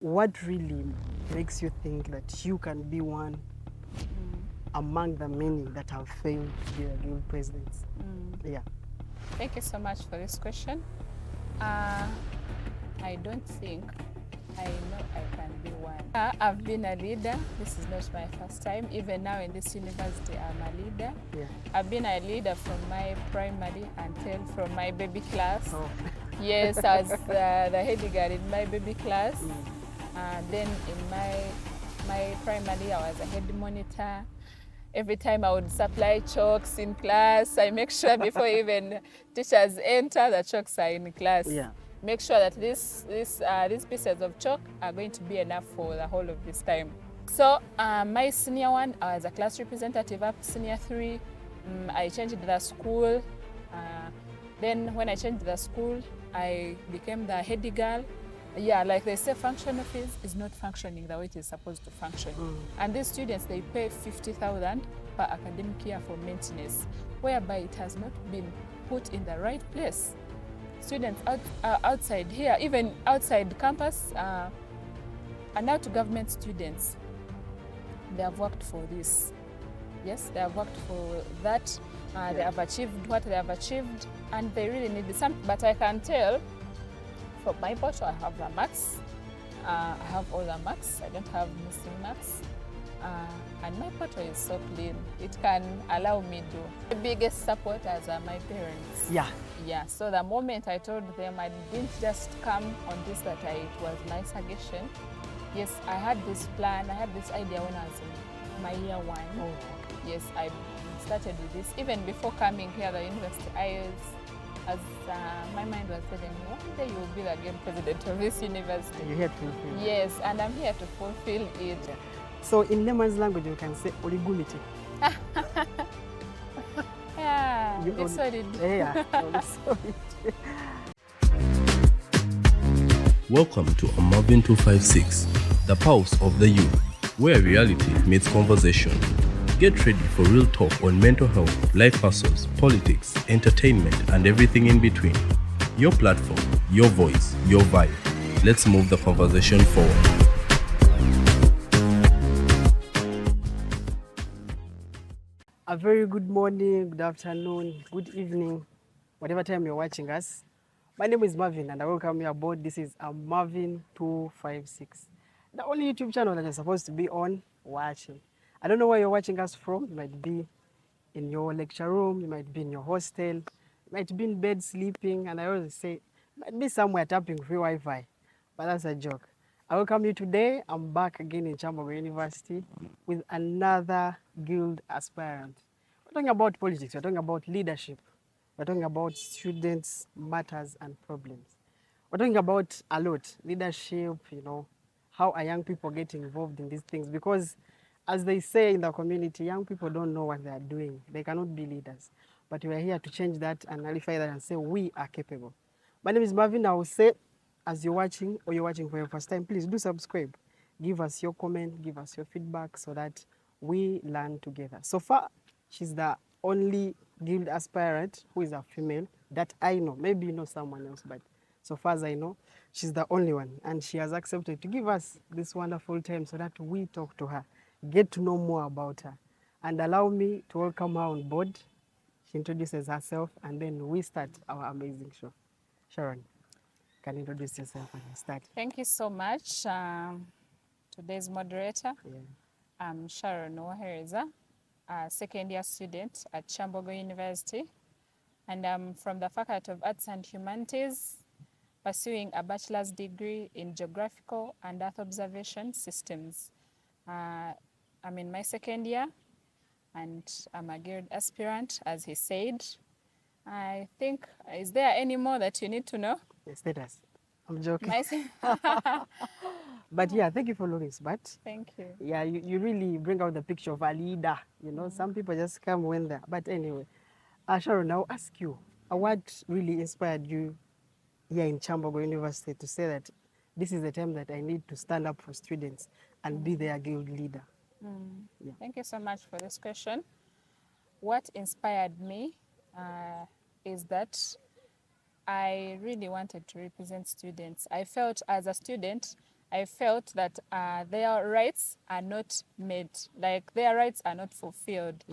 What really makes you think that you can be one among the many that have failed to be the guild presidents? Yeah. Thank you so much for this question. I don't think I know I can be one. I've been a leader. This is not my first time. Even now in this university, I'm a leader. Yeah. I've been a leader from my primary until from my baby class. Oh. Yes, I was the head girl in my baby class. Then in my primary, I was a head monitor. Every time I would supply chalks in class, I make sure before even teachers enter, the chalks are in class. Yeah. Make sure that these pieces of chalk are going to be enough for the whole of this time. So my senior one, I was a class representative up to senior 3. I changed the school. Then when I changed the school, I became the head girl. Yeah, like they say, function office is not functioning the way it is supposed to function. And these students, they pay 50,000 per academic year for maintenance, whereby it has not been put in the right place. Students outside here, even outside campus, are now to government students. They have worked for this. Yes, they have worked for that. They have achieved what they have achieved, and they really need some. But I can tell, for my portfolio, I have the marks. I have all the marks. I don't have missing marks. And my portfolio is so clean. It can allow me to. The biggest supporters are my parents. Yeah. Yeah, so the moment I told them, I didn't just come on this that it was my suggestion. Yes, I had this plan, I had this idea when I was in my year 1. Oh, okay. Yes, I started with this. Even before coming here, the university, my mind was telling me, one day you will be the guild president of this university. You're here to fulfill. Yes, and I'm here to fulfill it. Yeah. So in layman's language, you can say oligumiti. Yeah, it's solid. Yeah, solid. Welcome to Mavin 256, the pulse of the youth, where reality meets conversation. Get ready for real talk on mental health, life hustles, politics, entertainment, and everything in between. Your platform, your voice, your vibe. Let's move the conversation forward. A very good morning, good afternoon, good evening, whatever time you're watching us. My name is Mavin and I welcome you aboard. This is Mavin 256, the only YouTube channel that you're supposed to be on watching. I don't know where you're watching us from. You might be in your lecture room, you might be in your hostel, you might be in bed sleeping, and I always say, you might be somewhere tapping free Wi-Fi, but that's a joke. I welcome you today. I'm back again in Kyambogo University with another guild aspirant. We're talking about politics, we're talking about leadership, we're talking about students' matters and problems. We're talking about a lot, leadership, how are young people getting involved in these things, because as they say in the community, young people don't know what they are doing. They cannot be leaders. But we are here to change that and nullify that and say we are capable. My name is Mavin. I will say, as you're watching or you're watching for your first time, please do subscribe. Give us your comment, give us your feedback so that we learn together. So far, she's the only guild aspirant who is a female that I know. Maybe you know someone else, but so far as I know, she's the only one. And she has accepted to give us this wonderful time so that we talk to her, get to know more about her, and allow me to welcome her on board. She introduces herself, and then we start our amazing show. Sharon, can you introduce yourself and start? Thank you so much. Today's moderator. Yeah. I'm Sharon Nuwahereza, a second-year student at Kyambogo University, and I'm from the Faculty of Arts and Humanities, pursuing a bachelor's degree in Geographical and Earth Observation Systems. I'm in my second year, and I'm a guild aspirant, as he said. I think, is there any more that you need to know? Yes, let us. I'm joking. Nice. But yeah, thank you for knowing, but Thank you. yeah, you really bring out the picture of a leader. Some people just come when they're. But anyway, Sharon, I'll ask you, what really inspired you here in Kyambogo University to say that this is the time that I need to stand up for students and be their guild leader? Yeah. Thank you so much for this question. What inspired me is that I really wanted to represent students. I felt as a student, I felt that their rights are not met, like their rights are not fulfilled.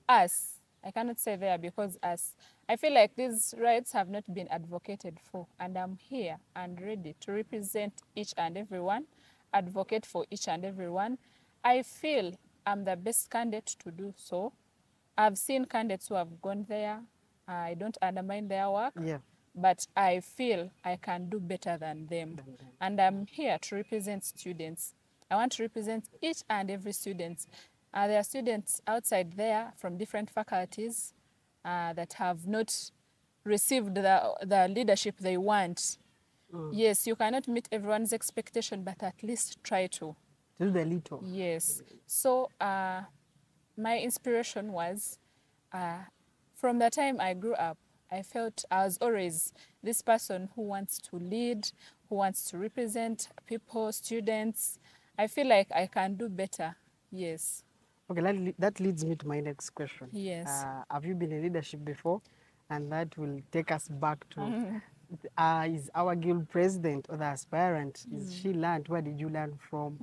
Us, I cannot say there because us, I feel like these rights have not been advocated for, and I'm here and ready to represent each and everyone, advocate for each and everyone. I feel I'm the best candidate to do so. I've seen candidates who have gone there. I don't undermine their work, Yeah. but I feel I can do better than them. And I'm here to represent students. I want to represent each and every student. There are students outside there from different faculties that have not received the leadership they want. Yes, you cannot meet everyone's expectation, but at least try to. Do the little. Yes. So my inspiration was from the time I grew up, I felt I was always this person who wants to lead, who wants to represent people, students. I feel like I can do better. Yes. Okay, that leads me to my next question. Yes. Have you been in leadership before? And that will take us back to is our guild president or the aspirant? Is she learned? Where did you learn from?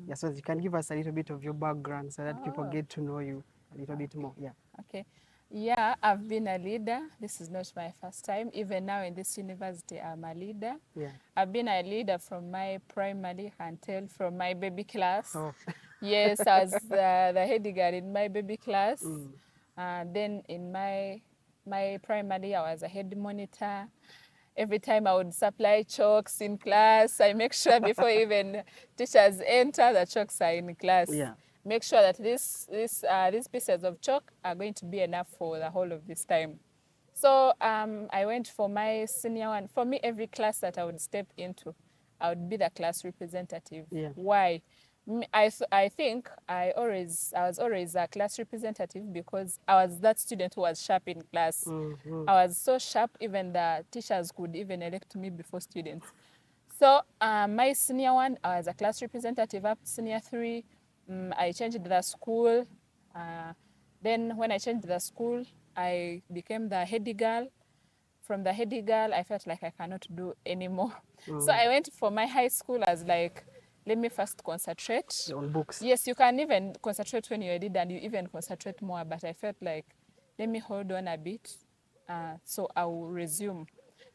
Yeah, so you can give us a little bit of your background so that people get to know you a little bit more. Yeah. Okay. Yeah, I've been a leader. This is not my first time. Even now in this university, I'm a leader. Yeah. I've been a leader from my primary until from my baby class. Oh. Yes, I was the head girl in my baby class. Then in my primary, I was a head monitor. Every time I would supply chalks in class, I make sure before even teachers enter, the chalks are in class. Yeah. Make sure that these pieces of chalk are going to be enough for the whole of this time. So I went for my senior one. For me, every class that I would step into, I would be the class representative. Yeah. Why? I think I was always a class representative because I was that student who was sharp in class. I was so sharp, even the teachers could even elect me before students. So my senior one, I was a class representative up to senior 3. I changed the school. Then when I changed the school, I became the head girl. From the head girl, I felt like I cannot do anymore. So I went for my high school as like, let me first concentrate. On books. Yes, you can even concentrate when you're a leader and you even concentrate more, but I felt like, let me hold on a bit. So I will resume.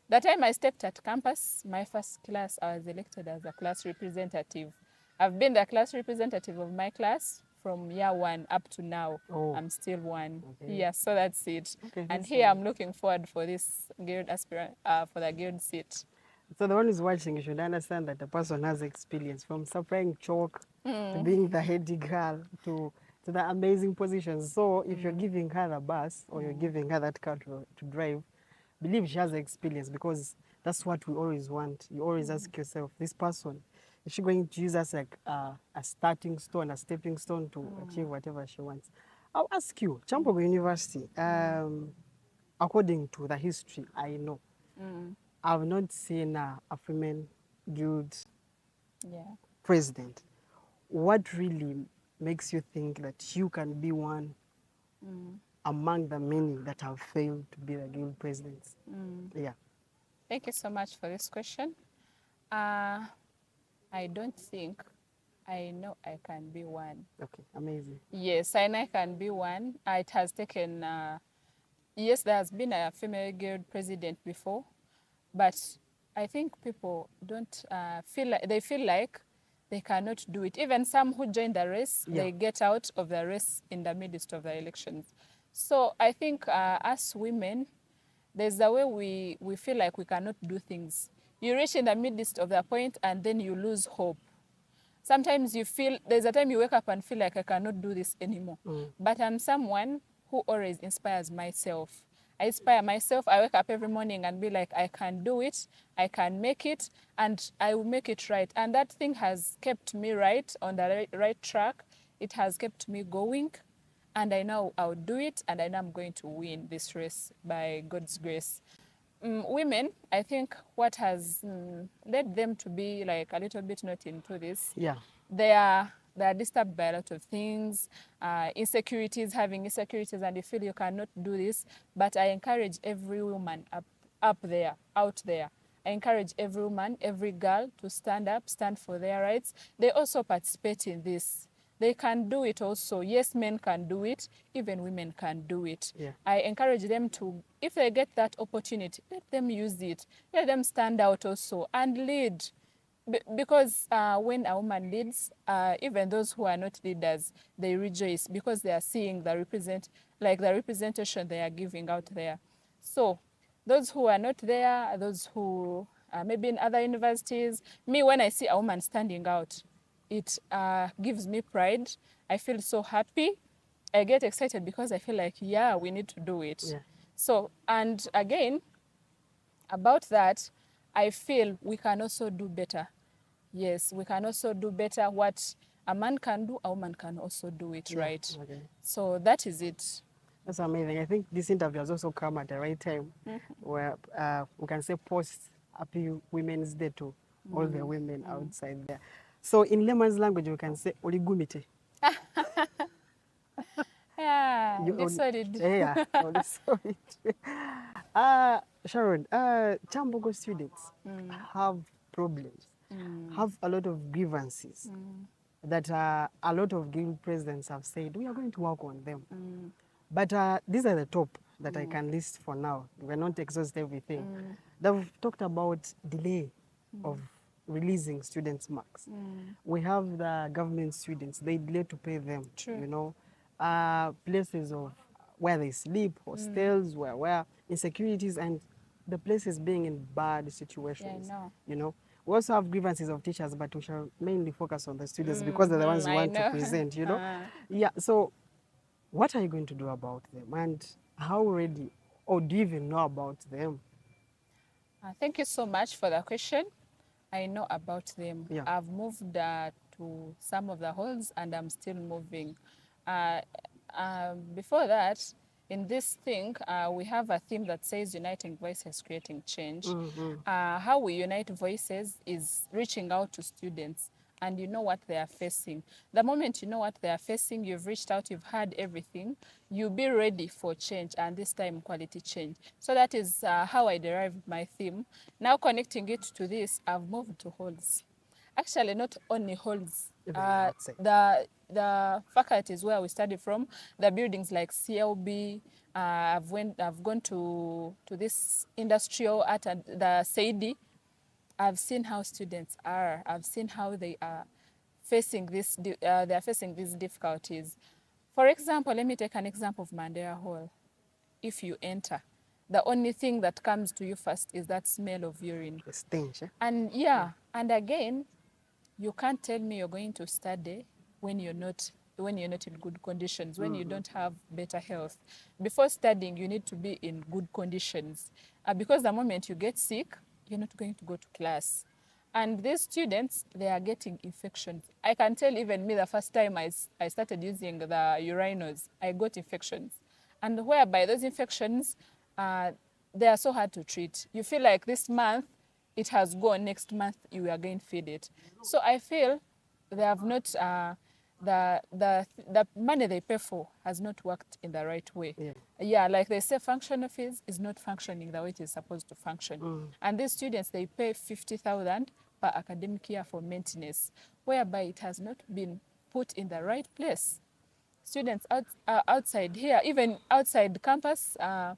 The time I stepped at campus, my first class, I was elected as a class representative. I've been the class representative of my class from year 1 up to now. Oh. I'm still 1. Okay. Yeah, so that's it. Okay, and that's here nice. I'm looking forward for this guild aspirant, for the guild seat. So the one who's watching, you should understand that the person has experience from supplying chalk to being the head girl to the amazing positions. So if you're giving her a bus or you're giving her that car to drive, believe she has experience because that's what we always want. You always ask yourself, this person, is she going to use us like a starting stone, a stepping stone to achieve whatever she wants? I'll ask you, Kyambogo University, according to the history I know, I've not seen a female guild Yeah. president. What really makes you think that you can be one among the many that have failed to be the guild presidents? Yeah. Thank you so much for this question. I don't think I know I can be one. Okay, amazing. Yes, I know I can be one. It has taken, yes, there has been a female guild president before, but I think people don't feel like they cannot do it. Even some who join the race, Yeah. they get out of the race in the midst of the elections. So I think us women, there's a way we feel like we cannot do things. You reach in the midst of the point and then you lose hope. Sometimes you feel, there's a time you wake up and feel like I cannot do this anymore. But I'm someone who always inspires myself. I inspire myself. I wake up every morning and be like, I can do it, I can make it, and I will make it right. And that thing has kept me right on the right track. It has kept me going. And I know I'll do it, and I know I'm going to win this race by God's grace. Women, I think what has led them to be like a little bit not into this, Yeah. they are disturbed by a lot of things, insecurities, having insecurities, and you feel you cannot do this. But I encourage every woman out there, I encourage every woman, every girl to stand up, stand for their rights. They also participate in this. They can do it also. Yes, men can do it. Even women can do it. Yeah. I encourage them to, if they get that opportunity, let them use it. Let them stand out also and lead. Because when a woman leads, even those who are not leaders, they rejoice because they are seeing the representation they are giving out there. So those who are not there, those who are maybe in other universities, me, when I see a woman standing out, it gives me pride. I feel so happy. I get excited because I feel like, yeah, we need to do it. Yeah. So, and again, about that, I feel we can also do better. Yes, we can also do better. What a man can do, a woman can also do it, Yeah, right? okay. So that is it. That's amazing. I think this interview has also come at the right time, where we can say post Happy Women's Day to all the women outside there. So in layman's language, we can say oligumite. Yeah, You this only, what it. yeah, only saw it. Sharon, Kyambogo students have problems, have a lot of grievances that a lot of guild presidents have said we are going to work on them. But these are the top that I can list for now. We're not exhaust everything. They've talked about delay of releasing students' marks. We have the government students, they delay to pay them, True. you know. Places of where they sleep, hostels, where insecurities and the places being in bad situations, know. you know. We also have grievances of teachers, but we shall mainly focus on the students because they're the ones we I want to know. present, you know. Yeah, so what are you going to do about them and how ready or do you even know about them? Thank you so much for the question. I know about them. Yeah. I've moved to some of the halls and I'm still moving. Uh, Before that, in this thing, we have a theme that says uniting voices, creating change. How we unite voices is reaching out to students and you know what they are facing. The moment you know what they are facing, you've reached out, you've heard everything, you'll be ready for change, and this time quality change. So that is how I derived my theme. Now connecting it to this, I've moved to halls. Actually, not only halls. Even outside. The faculties where we study from, the buildings like CLB, I've gone to this industrial art and the Saidi. I've seen how students are. I've seen how they are facing they are facing these difficulties. For example, let me take an example of Mandela Hall. If you enter, the only thing that comes to you first is that smell of urine. The stench. And and again, you can't tell me you're going to study when you're not in good conditions, when you don't have better health. Before studying, you need to be in good conditions. Because the moment you get sick, you're not going to go to class. And these students, they are getting infections. I can tell even me the first time I started using the urinals, I got infections. And whereby those infections, they are so hard to treat. You feel like this month, it has gone, next month you are going to feed it. So I feel they have not, the money they pay for has not worked in the right way. Yeah, like they say, functional fees is not functioning the way it is supposed to function. And these students, they pay 50,000 per academic year for maintenance, whereby it has not been put in the right place. Students outside here, even outside campus, are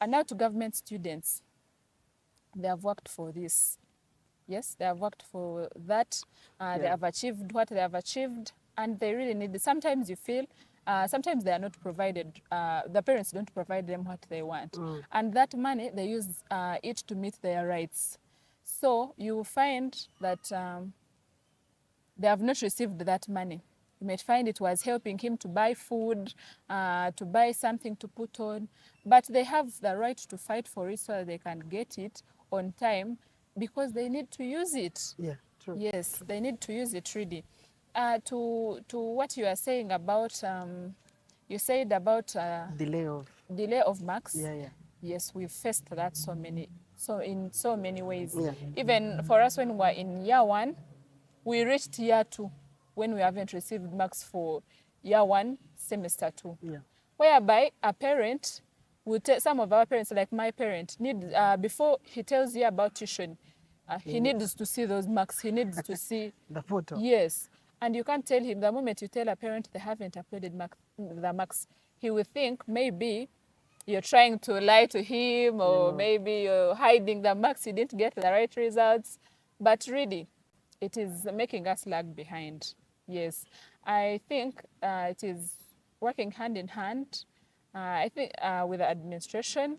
now to government students. They have worked for this. Yes, they have worked for that. They have achieved what they have achieved, and they really need it. Sometimes you feel, sometimes they are not provided, the parents don't provide them what they want. And that money, they use it to meet their rights. So you find that they have not received that money. You might find it was helping him to buy food, to buy something to put on, but they have the right to fight for it so that they can get it on time because they need to use it. Yeah, true. Yes, they need to use it really. To what you are saying about, you said about delay of marks. Yeah. Yes, we've faced that in so many ways. Yeah. Even for us when we were in year one, we reached year two when we haven't received marks for year one, semester two. Yeah. Whereby a parent some of our parents, like my parent, need before he tells you about tuition, he needs to see those marks. He needs to see The photo. Yes, and you can't tell him. The moment you tell a parent they haven't uploaded the marks, he will think maybe you're trying to lie to him, or maybe you're hiding the marks, you didn't get the right results. But really, it is making us lag behind. Yes, I think it is working hand in hand, I think, with the administration,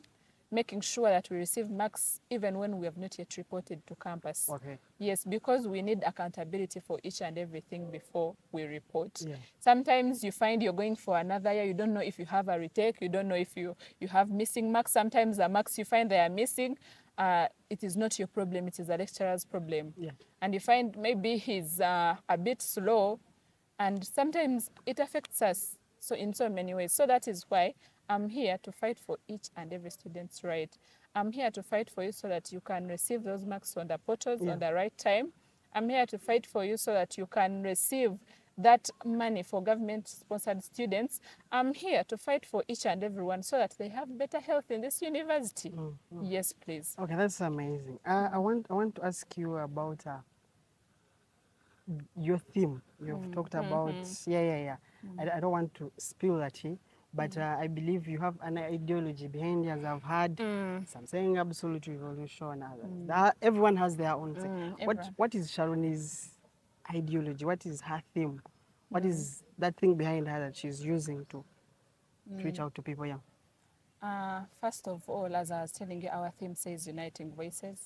making sure that we receive marks even when we have not yet reported to campus. Okay. Yes, because we need accountability for each and everything before we report. Yeah. Sometimes you find you're going for another year, you don't know if you have a retake, you don't know if you have missing marks. Sometimes the marks you find they are missing, it is not your problem, it is the lecturer's problem. Yeah. And you find maybe he's a bit slow, and sometimes it affects us in so many ways. So that is why I'm here to fight for each and every student's right. I'm here to fight for you so that you can receive those marks on the portals on the right time. I'm here to fight for you so that you can receive that money for government-sponsored students. I'm here to fight for each and everyone so that they have better health in this university. Yes, please. Okay, that's amazing. I want to ask you about your theme. You've talked about I don't want to spill that here, but I believe you have an ideology behind it, as I've heard some saying absolute revolution. Everyone has their own thing. What is Sharon's ideology? What is her theme? What is that thing behind her that she's using to reach out to people? First of all, as I was telling you, our theme says uniting voices,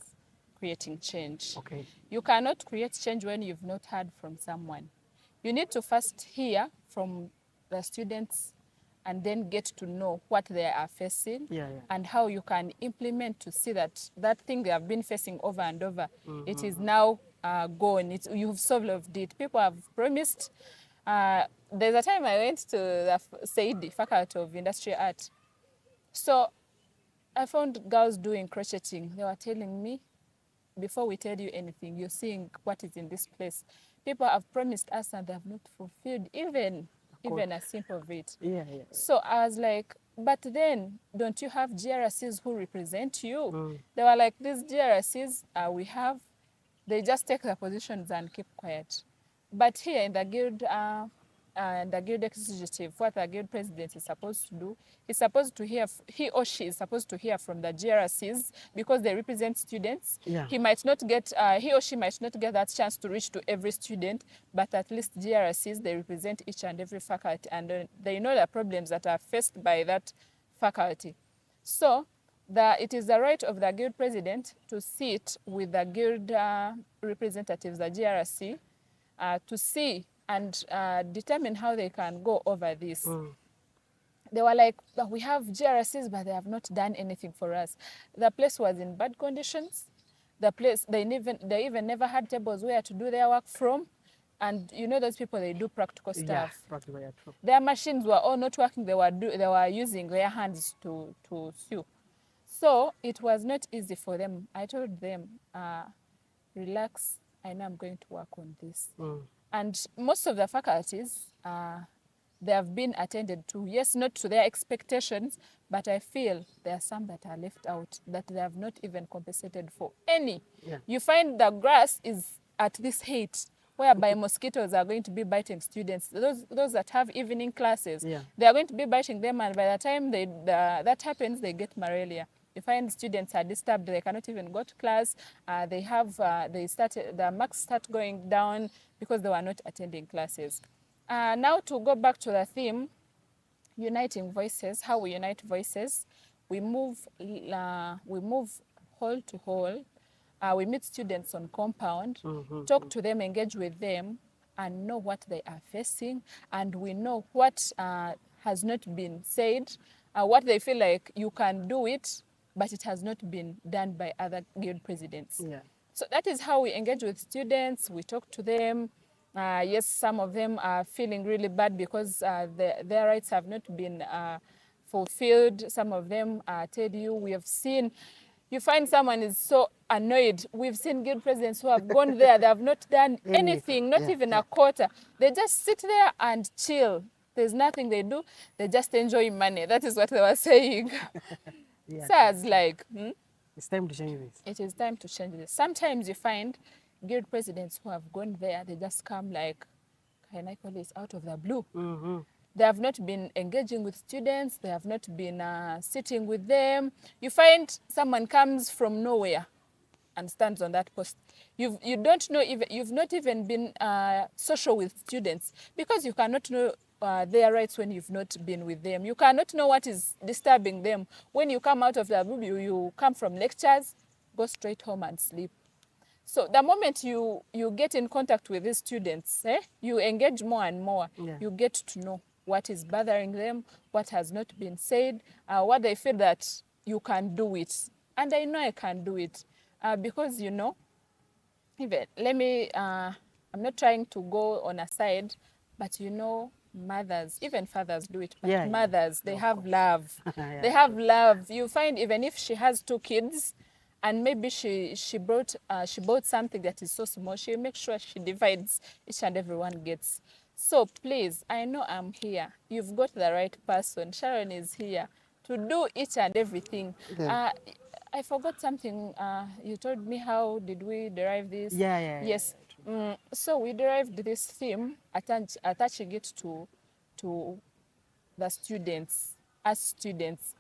creating change. Okay. You cannot create change when you've not heard from someone. You need to first hear from the students and then get to know what they are facing and how you can implement to see that that thing they have been facing over and over, it is now gone. You've solved it. People have promised. There's a time I went to the Saidi, Faculty of Industrial Art. So I found girls doing crocheting. They were telling me, before we tell you anything, you're seeing what is in this place. People have promised us and they have not fulfilled even a simple bit. So I was like, but then don't you have GRCs who represent you? They were like, these GRCs we have, they just take their positions and keep quiet. But here in the guild, the guild executive, what the guild president is supposed to do, is supposed to hear, he or she is supposed to hear from the GRCs because they represent students. He might not get, he or she might not get that chance to reach to every student, but at least GRCs, they represent each and every faculty, and they know the problems that are faced by that faculty. So it is the right of the guild president to sit with the guild representatives, the GRC, to see and determine how they can go over this. They were like, we have GRCs, but they have not done anything for us. The place was in bad conditions. The place, they even never had tables where to do their work from. And you know those people, they do practical stuff. Practical, true. Their machines were all not working. They were using their hands to sew. So it was not easy for them. I told them, relax, I know I'm going to work on this. And most of the faculties, they have been attended to. Yes, not to their expectations, but I feel there are some that are left out that they have not even compensated for any. You find the grass is at this height, whereby mosquitoes are going to be biting students. Those that have evening classes, they are going to be biting them, and by the time that happens, they get malaria. You find students are disturbed, they cannot even go to class. The marks start going down because they were not attending classes. Now to go back to the theme, uniting voices, how we unite voices. We move hall to hall. We meet students on compound, talk to them, engage with them, and know what they are facing. And we know what has not been said, what they feel like you can do it, but it has not been done by other guild presidents. So that is how we engage with students. We talk to them. Yes, some of them are feeling really bad because their rights have not been fulfilled. Some of them tell you, we have seen, you find someone is so annoyed. We've seen guild presidents who have gone there. They have not done anything, not even a quarter. They just sit there and chill. There's nothing they do. They just enjoy money. That is what they were saying. Yeah, So I was like, it's time to change this. it is time to change this. Sometimes you find guild presidents who have gone there, they just come like, can I call this, out of the blue. Mm-hmm. They have not been engaging with students. They have not been sitting with them. You find someone comes from nowhere and stands on that post. You don't know, even you've not even been social with students, because you cannot know their rights when you've not been with them. You cannot know what is disturbing them. When you come out of the room, you come from lectures, go straight home and sleep. So the moment you get in contact with these students, you engage more and more. Yeah. You get to know what is bothering them, what has not been said, what they feel that you can do it. And I know I can do it because, you know, even, I'm not trying to go on a side, but you know, mothers, even fathers do it, but Yeah, yeah. mothers, they Of have course. love. Yeah. They have love. You find even if she has 2 kids, and maybe she bought something that is so small, she makes sure she divides, each and everyone gets. So please, I know I'm here. You've got the right person. Sharon is here to do each and everything. Yeah. I forgot something. You told me, how did we derive this? Yeah. Yes. So we derived this theme, attaching it to the students. As students,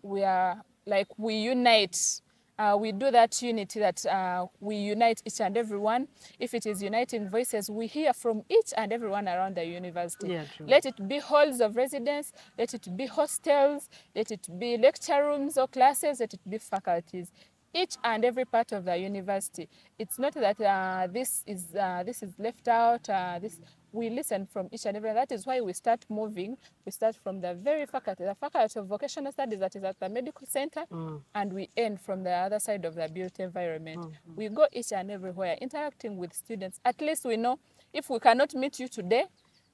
we are like, we unite. We do that unity, that we unite each and everyone. If it is uniting voices, we hear from each and everyone around the university. Yeah, true. Let it be halls of residence, let it be hostels, let it be lecture rooms or classes, let it be faculties. Each and every part of the university. It's not that this is left out. We listen from each and every. That is why we start moving. We start from the very faculty, the faculty of vocational studies that is at the medical center, and we end from the other side of the built environment. We go each and everywhere, interacting with students. At least we know, if we cannot meet you today,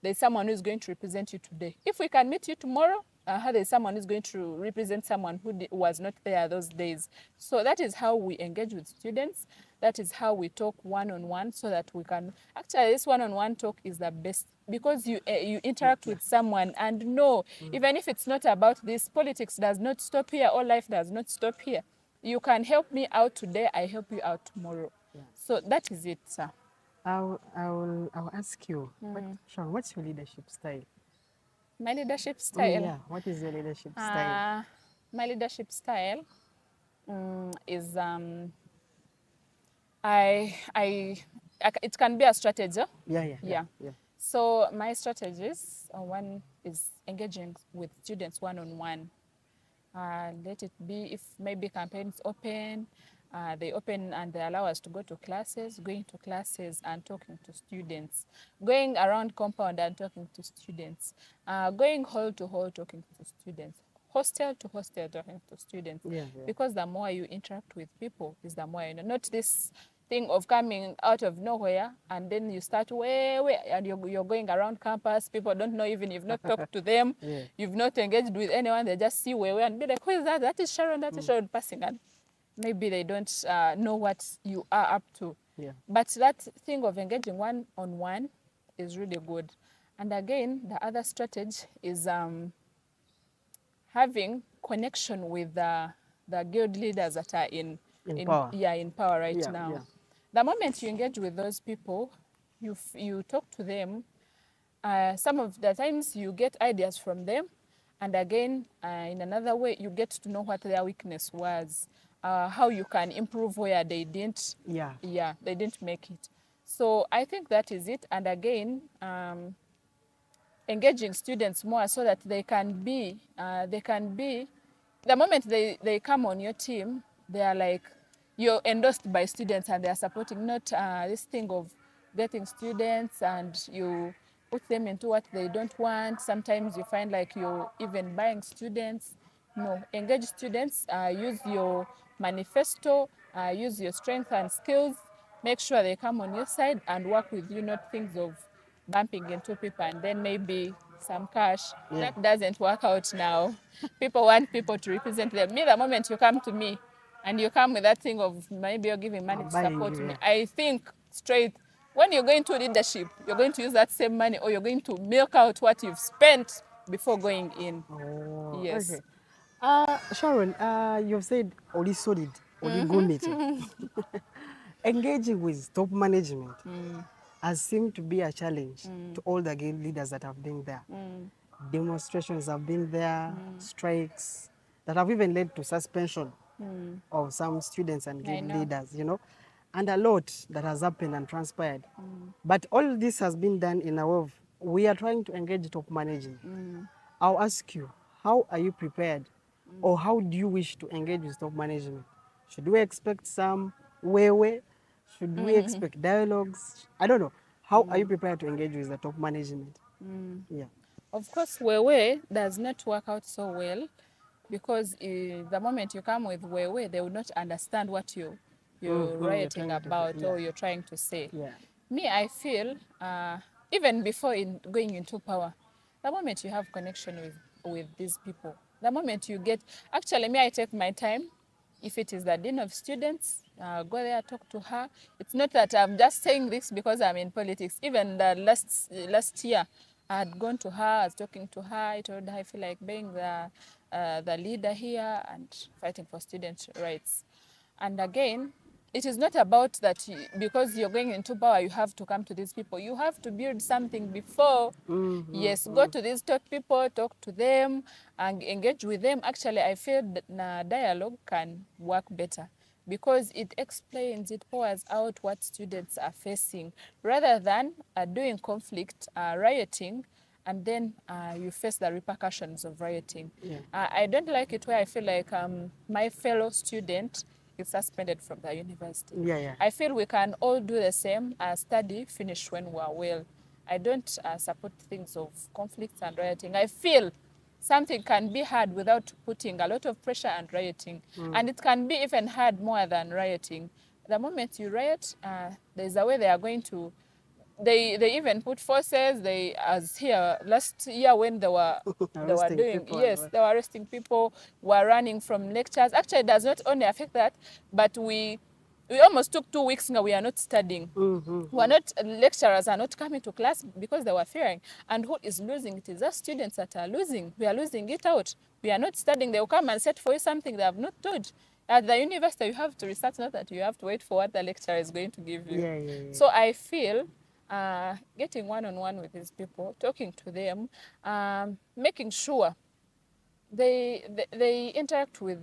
there's someone who is going to represent you today. If we can meet you tomorrow, there's someone who's going to represent someone who was not there those days. So that is how we engage with students. That is how we talk one-on-one, so that we can, actually this one-on-one talk is the best, because you interact with someone and know, even if it's not about this, politics does not stop here, or life does not stop here. You can help me out today, I help you out tomorrow. Yeah. So that is it, sir. I'll ask you, Sharon, what's your leadership style? My leadership style. Yeah, what is your leadership style? My leadership style is it can be a strategy. Yeah. So my strategies, one is engaging with students one-on-one. Let it be, if maybe campaigns open, they open and they allow us to go to classes, going to classes and talking to students, going around compound and talking to students, going hall to hall talking to students, hostel to hostel talking to students. Yeah. Because the more you interact with people is the more you know. Not this thing of coming out of nowhere and then you start way and you're going around campus. People don't know, even you've not talked to them. Yeah. You've not engaged with anyone. They just see where and be like, who is that? That is Sharon. That is Sharon passing. And maybe they don't know what you are up to. Yeah. But that thing of engaging one-on-one is really good. And again, the other strategy is having connection with the guild leaders that are in power. In power right Yeah, now. yeah. The moment you engage with those people, you talk to them. Some of the times you get ideas from them, and again, in another way, you get to know what their weakness was, how you can improve where they didn't. Yeah. They didn't make it. So I think that is it. And again, engaging students more so that they can be, the moment they come on your team, they are like, you're endorsed by students and they are supporting, not this thing of getting students and you put them into what they don't want. Sometimes you find like you're even buying students. No, engage students, use your manifesto, use your strengths and skills, make sure they come on your side and work with you, not things of bumping into people and then maybe some cash. Yeah. That doesn't work out now. People want people to represent them. Me, the moment you come to me and you come with that thing of maybe you're giving money to Buying support you, me, yeah. I think straight, when you're going to leadership, you're going to use that same money, or you're going to milk out what you've spent before going in. Oh, Yes. okay. Sharon, you've said Oli solid, Oli gomete. Engaging with top management has seemed to be a challenge to all the guild leaders that have been there. Demonstrations have been there, strikes that have even led to suspension of some students and I guild know. leaders, and a lot that has happened and transpired. But all this has been done in a way of we are trying to engage top management. I'll ask you, how are you prepared, or how do you wish to engage with top management? Should we expect some way? Should we expect dialogues? I don't know. How are you prepared to engage with the top management? Yeah. Of course, Wewe does not work out so well, because the moment you come with Wewe, they will not understand what you're You're writing trying to about, say, or yeah. you're trying to say. Yeah. Me, I feel, even before going into power, the moment you have connection with these people, the moment you get, actually, me, I take my time. If it is the dean of students, go there, talk to her. It's not that I'm just saying this because I'm in politics. Even the last year, I had gone to her, I was talking to her. I told her I feel like being the leader here and fighting for student rights. And again, it is not about that because you're going into power, you have to come to these people. You have to build something before. Yes, go to these top people, talk to them, and engage with them. Actually, I feel that dialogue can work better, because it explains, it pours out what students are facing, rather than doing conflict, rioting, and then you face the repercussions of rioting. Yeah. I don't like it where I feel like my fellow student is suspended from the university. Yeah. I feel we can all do the same, study, finish when we are well. I don't support things of conflicts and rioting. I feel something can be hard without putting a lot of pressure and rioting. And it can be even hard more than rioting. The moment you riot, there's a way they are going to, they even put forces. They, as here last year when they were Arresting doing, people yes, they were arresting people, were running from lectures. Actually, it does not only affect that, but we almost took 2 weeks now, we are not studying. We are not, lecturers are not coming to class because they were fearing. And who is losing? It is us students that are losing. We are losing it out. We are not studying. They will come and set for you something they have not told. At the university, you have to research, not that you have to wait for what the lecturer is going to give you. Yeah. So I feel getting one-on-one with these people, talking to them, making sure they interact with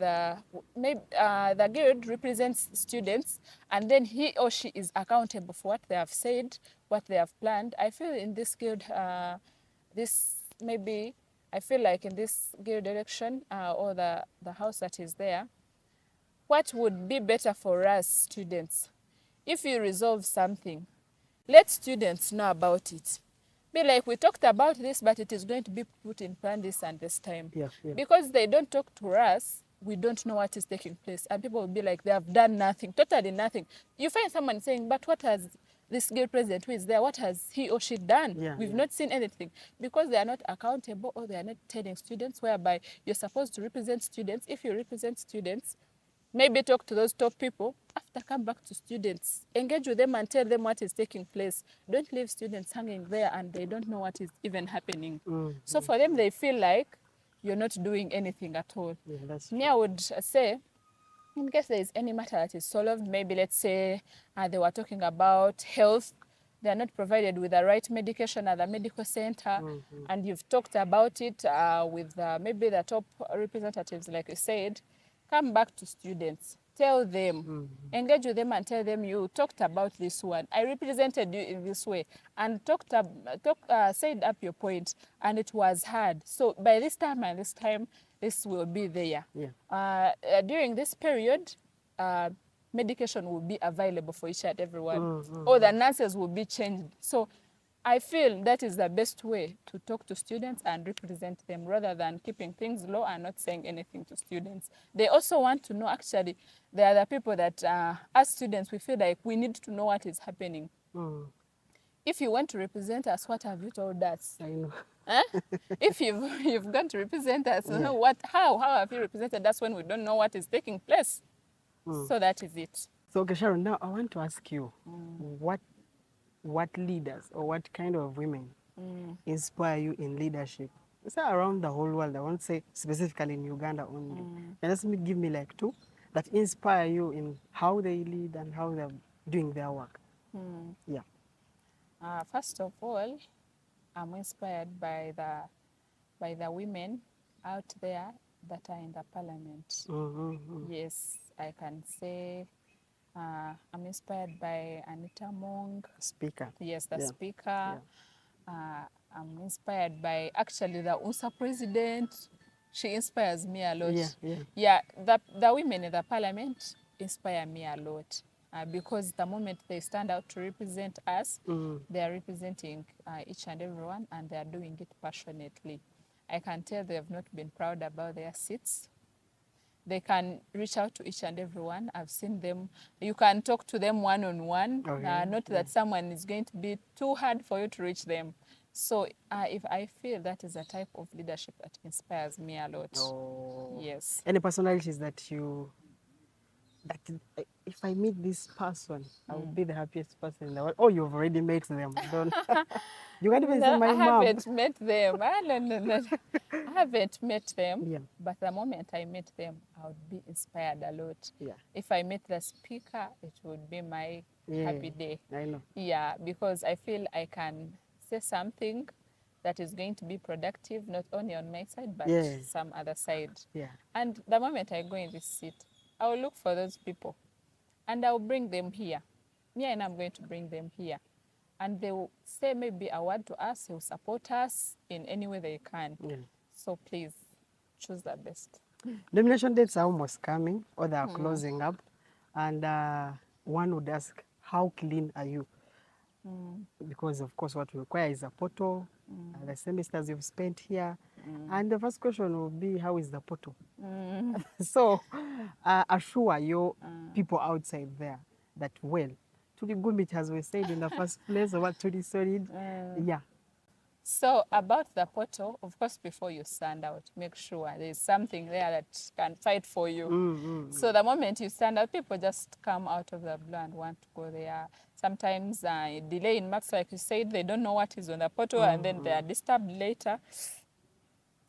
maybe the guild represents students, and then he or she is accountable for what they have said, what they have planned. I feel in this guild, I feel like in this guild election, or the house that is there, what would be better for us students? If you resolve something, let students know about it. Be like, we talked about this, but it is going to be put in plan this and this time. Yeah. Because they don't talk to us, we don't know what is taking place. And people will be like, they have done nothing, totally nothing. You find someone saying, but what has this guild president who is there, what has he or she done? We've not seen anything. Because they are not accountable, or they are not telling students, whereby you're supposed to represent students. If you represent students, maybe talk to those top people. After, come back to students. Engage with them and tell them what is taking place. Don't leave students hanging there and they don't know what is even happening. So for them, they feel like you're not doing anything at all. Yeah, that's Me, I would say, in case there is any matter that is solved, maybe let's say they were talking about health, they are not provided with the right medication at the medical center, and you've talked about it with maybe the top representatives, like you said, come back to students. Tell them, engage with them and tell them, you talked about this one. I represented you in this way, and said up your point, and it was hard. So by this time and this time, this will be there. Yeah. During this period, medication will be available for each and everyone. Or the nurses will be changed. So I feel that is the best way to talk to students and represent them, rather than keeping things low and not saying anything to students. They also want to know, actually, there are the people that, as students, we feel like we need to know what is happening. If you want to represent us, what have you told us? I know. If you've gone to represent us, how have you represented us when we don't know what is taking place? So that is it. So, okay, Sharon, now I want to ask you, what what leaders or what kind of women inspire you in leadership? Say around the whole world. I won't say specifically in Uganda only. And just give me like two that inspire you in how they lead and how they're doing their work. Yeah. First of all, I'm inspired by the women out there that are in the parliament. Yes, I can say I'm inspired by Anita Mong. Speaker. Yes, the Yeah. speaker. I'm inspired by actually the USA president. She inspires me a lot. Yeah. The women in the parliament inspire me a lot because the moment they stand out to represent us, they are representing each and everyone, and they are doing it passionately. I can tell they have not been proud about their seats. They can reach out to each and everyone. I've seen them. You can talk to them one-on-one. Okay. Not that someone is going to be too hard for you to reach them. So if I feel that is a type of leadership that inspires me a lot. Oh. Yes. Any personalities that if I meet this person, I will be the happiest person in the world. Oh, you've already met them. Don't you can't even say No, my I mom. haven't met them. No. I haven't met them. Yeah. But the moment I met them, I would be inspired a lot. Yeah. If I met the speaker, it would be my happy day. I know. Yeah, because I feel I can say something that is going to be productive, not only on my side, but some other side. Yeah. And the moment I go in this seat, I will look for those people and I will bring them here. Me and I'm going to bring them here. And they will say maybe a word to us, they will support us in any way they can. Yeah. So please, choose the best. Nomination dates are almost coming, or they are closing up. And one would ask, how clean are you? Because, of course, what we require is a portal, the semesters you've spent here. And the first question will be, how is the portal? So, assure your people outside there that, well, to be good, as we said in the first place, or what to be solid, yeah. So about the portal, of course, before you stand out, make sure there's something there that can fight for you. So the moment you stand out, people just come out of the blue and want to go there. Sometimes delay in marks, like you said, they don't know what is on the portal, and then they are disturbed later.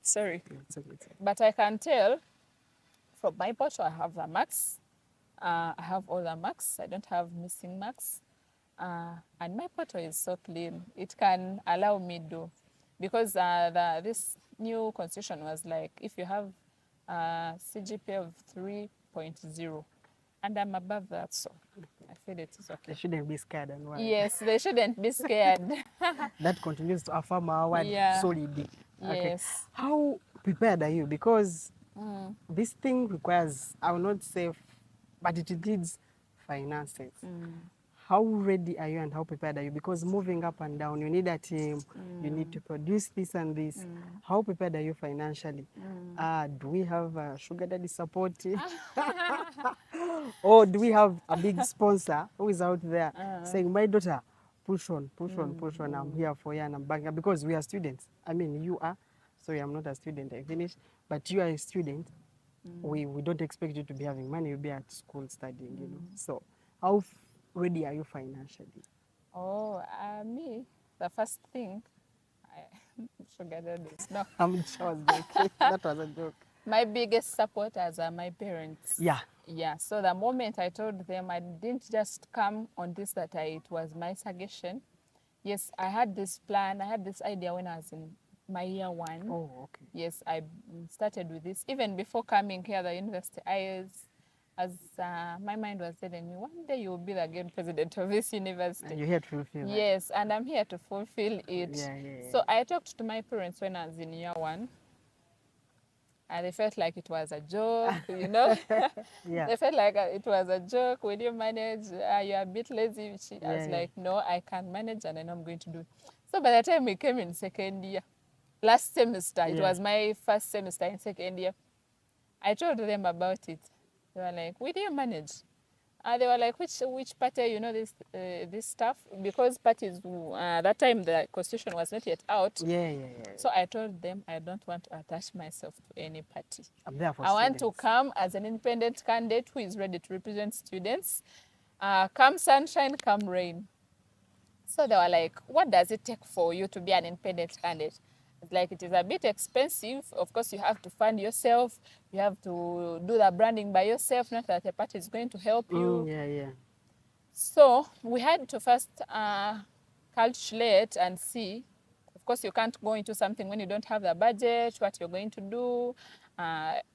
Sorry. It's okay. But I can tell from my portal, I have the marks. I have all the marks. I don't have missing marks. And my portal is so clean. It can allow me do, because this new constitution was like, if you have a CGPA of 3.0, and I'm above that, so I feel it is okay. They shouldn't be scared and why. Yes, they shouldn't be scared. That continues to affirm our word solidly. Okay. Yes. How prepared are you? Because this thing requires, I will not say, but it needs finances. How ready are you and how prepared are you? Because moving up and down, you need a team, you need to produce this and this. How prepared are you financially? Do we have a sugar daddy support? Or do we have a big sponsor who is out there saying, my daughter, push on, I'm here for you and I'm backing up? Because we are students. I mean, you are. Sorry, I'm not a student, I finished. But you are a student. We don't expect you to be having money, you'll be at school studying, you know. So how ready are you financially? Oh, me, the first thing, sugar daddies. No. I'm sure that was a joke. My biggest supporters are my parents. Yeah. Yeah. So the moment I told them, I didn't just come on this that it was my suggestion. Yes, I had this plan. I had this idea when I was in my year one. Oh, okay. Yes, I started with this even before coming here, the university. As my mind was telling me, one day you will be the again president of this university. And you're here to fulfill that. Yes, and I'm here to fulfill it. Yeah. So I talked to my parents when I was in year one, and they felt like it was a joke, you know. Yeah. They felt like it was a joke. Will you manage? You're a bit lazy. I was like, no, I can manage, and I know I'm going to do it. So by the time we came in second year, last semester, it was my first semester in second year, I told them about it. They were like, will you manage? They were like, which party, you know, this stuff? Because parties, that time the constitution was not yet out. Yeah. So I told them I don't want to attach myself to any party. I'm there for I want students. to come as an independent candidate who is ready to represent students. Come sunshine, come rain. So they were like, what does it take for you to be an independent candidate? It's like, it is a bit expensive. Of course, you have to fund yourself. You have to do the branding by yourself, not that a party is going to help you. Yeah. So we had to first calculate and see. Of course, you can't go into something when you don't have the budget, what you're going to do.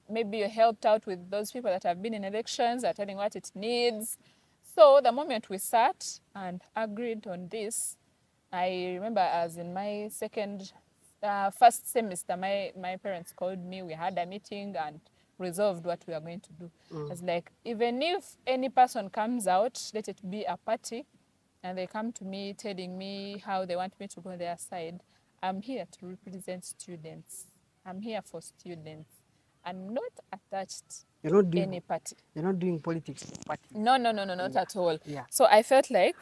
Maybe you helped out with those people that have been in elections, are telling what it needs. So the moment we sat and agreed on this, I remember as in my first semester, my parents called me. We had a meeting and resolved what we are going to do. It's like, even if any person comes out, let it be a party, and they come to me telling me how they want me to go their side, I'm here to represent students. I'm here for students. I'm not attached You're not to doing any party. You're not doing politics for party. No, not at all. Yeah. So I felt like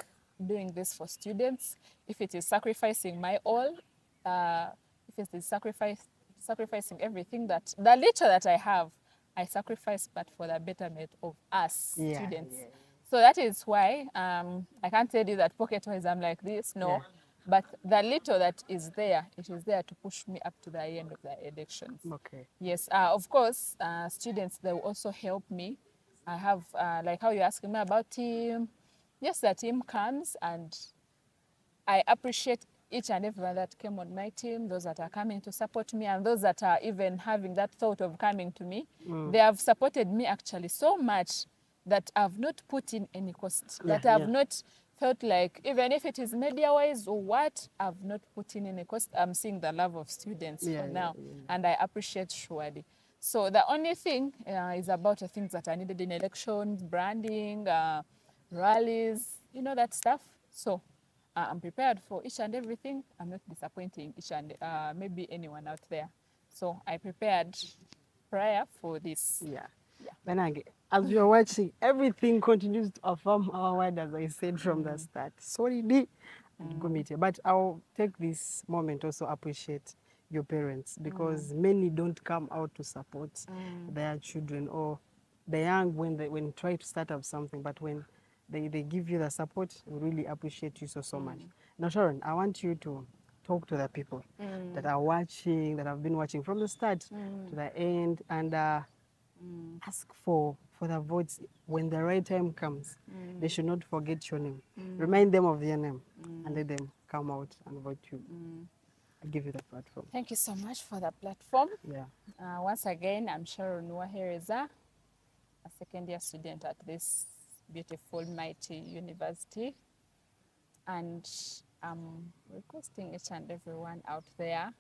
doing this for students, if it is sacrificing my all, if it is sacrificing everything, that the little that I have, I sacrifice, but for the betterment of us students. Yeah. So that is why I can't tell you that pocket-wise I'm like this, no. Yeah. But the little that is there, it is there to push me up to the end of the elections. Okay. Yes, of course, students, they will also help me. I have, like how you're asking me about team. Yes, the team comes, and I appreciate each and everyone that came on my team, those that are coming to support me, and those that are even having that thought of coming to me. They have supported me actually so much that I've not put in any cost, that I've not felt like, even if it is media-wise or what, I've not put in any cost. I'm seeing the love of students for now, and I appreciate surely. So the only thing is about the things that are needed in elections, branding, rallies, that stuff. So I'm prepared for each and everything. I'm not disappointing each and maybe anyone out there. So I prepared prior for this. Yeah. Then again, as you're watching, everything continues to affirm our word, as I said from the start. Sorry, D and committee. But I'll take this moment also appreciate your parents, because many don't come out to support their children or the young when try to start up something, but when they give you the support, we really appreciate you so much. Now, Sharon, I want you to talk to the people that are watching, that have been watching from the start to the end, and ask for the votes when the right time comes. They should not forget your name. Remind them of your name and let them come out and vote you. I give you the platform. Thank you so much for the platform. Yeah. Once again, I'm Sharon Nuwahereza, a second-year student at this beautiful, mighty university. And I'm requesting each and everyone out there,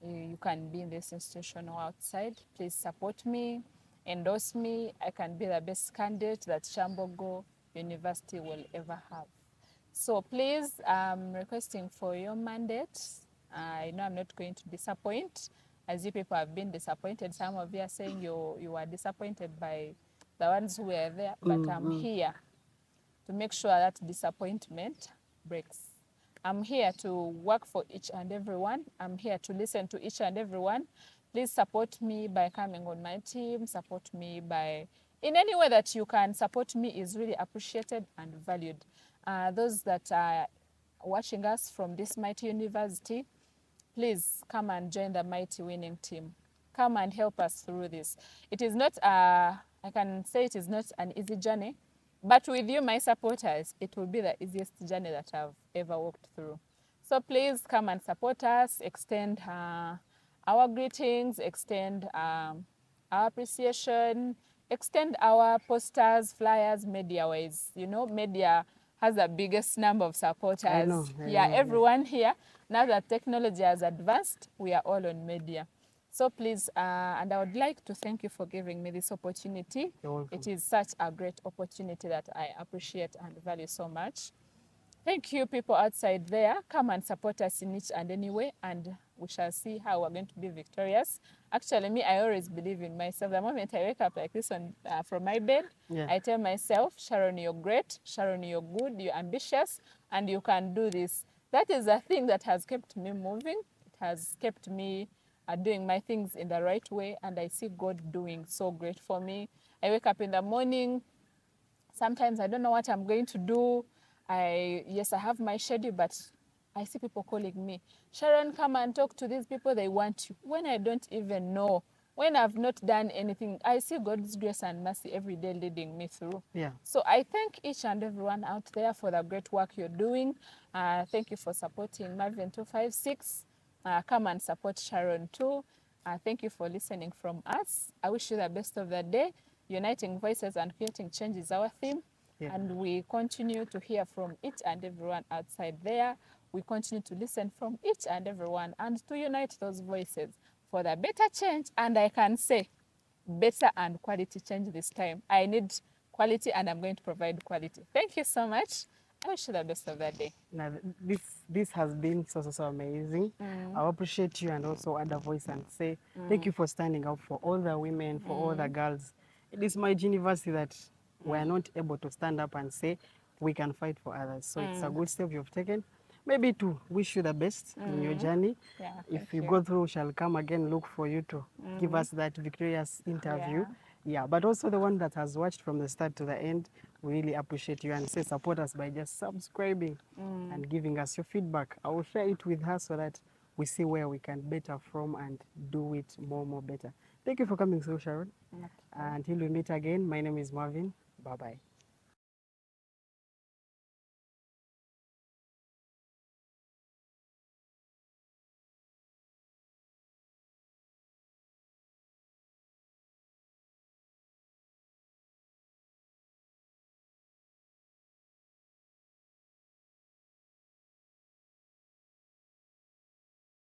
you can be in this institution or outside, please support me, endorse me. I can be the best candidate that Kyambogo University will ever have. So please, I'm requesting for your mandate. I know I'm not going to disappoint, as you people have been disappointed. Some of you are saying you were disappointed by the ones who were there, but I'm here to make sure that disappointment breaks. I'm here to work for each and everyone. I'm here to listen to each and everyone. Please support me by coming on my team. Support me by, in any way that you can support me is really appreciated and valued. Those that are watching us from this mighty university, please come and join the mighty winning team. Come and help us through this. It is not, I can say it is not an easy journey, but with you, my supporters, it will be the easiest journey that I've ever walked through. So please come and support us, extend our greetings, extend our appreciation, extend our posters, flyers, media-wise. Media has the biggest number of supporters. I know, everyone here. Now that technology has advanced, we are all on media. So please, and I would like to thank you for giving me this opportunity. You're welcome. It is such a great opportunity that I appreciate and value so much. Thank you, people outside there. Come and support us in each and any way, and we shall see how we're going to be victorious. Actually, me, I always believe in myself. The moment I wake up like this from my bed, I tell myself, Sharon, you're great. Sharon, you're good. You're ambitious, and you can do this. That is the thing that has kept me moving. It has kept me doing my things in the right way, and I see God doing so great for me. I wake up in the morning. Sometimes I don't know what I'm going to do. Yes, I have my schedule, but I see people calling me, Sharon, come and talk to these people, they want you. When I don't even know, when I've not done anything, I see God's grace and mercy every day leading me through. Yeah. So I thank each and everyone out there for the great work you're doing. Thank you for supporting Mavin 256. Come and support Sharon too. Thank you for listening from us. I wish you the best of the day. Uniting voices and creating change is our theme. Yeah. And we continue to hear from each and everyone outside there. We continue to listen from each and everyone and to unite those voices for the better change. And I can say better and quality change this time. I need quality and I'm going to provide quality. Thank you so much. I wish you the best of the day. Now, this has been so amazing. I appreciate you and also other voice and say thank you for standing up for all the women, for all the girls. It is my university that we are not able to stand up and say we can fight for others. So it's a good step you've taken. Maybe to wish you the best in your journey. Yeah, If you go through, shall come again, look for you to give us that victorious interview. Yeah, but also the one that has watched from the start to the end, we really appreciate you and say support us by just subscribing and giving us your feedback. I will share it with her so that we see where we can better from and do it more better. Thank you for coming through, Sharon. Until we meet again, my name is Mavin. Bye-bye.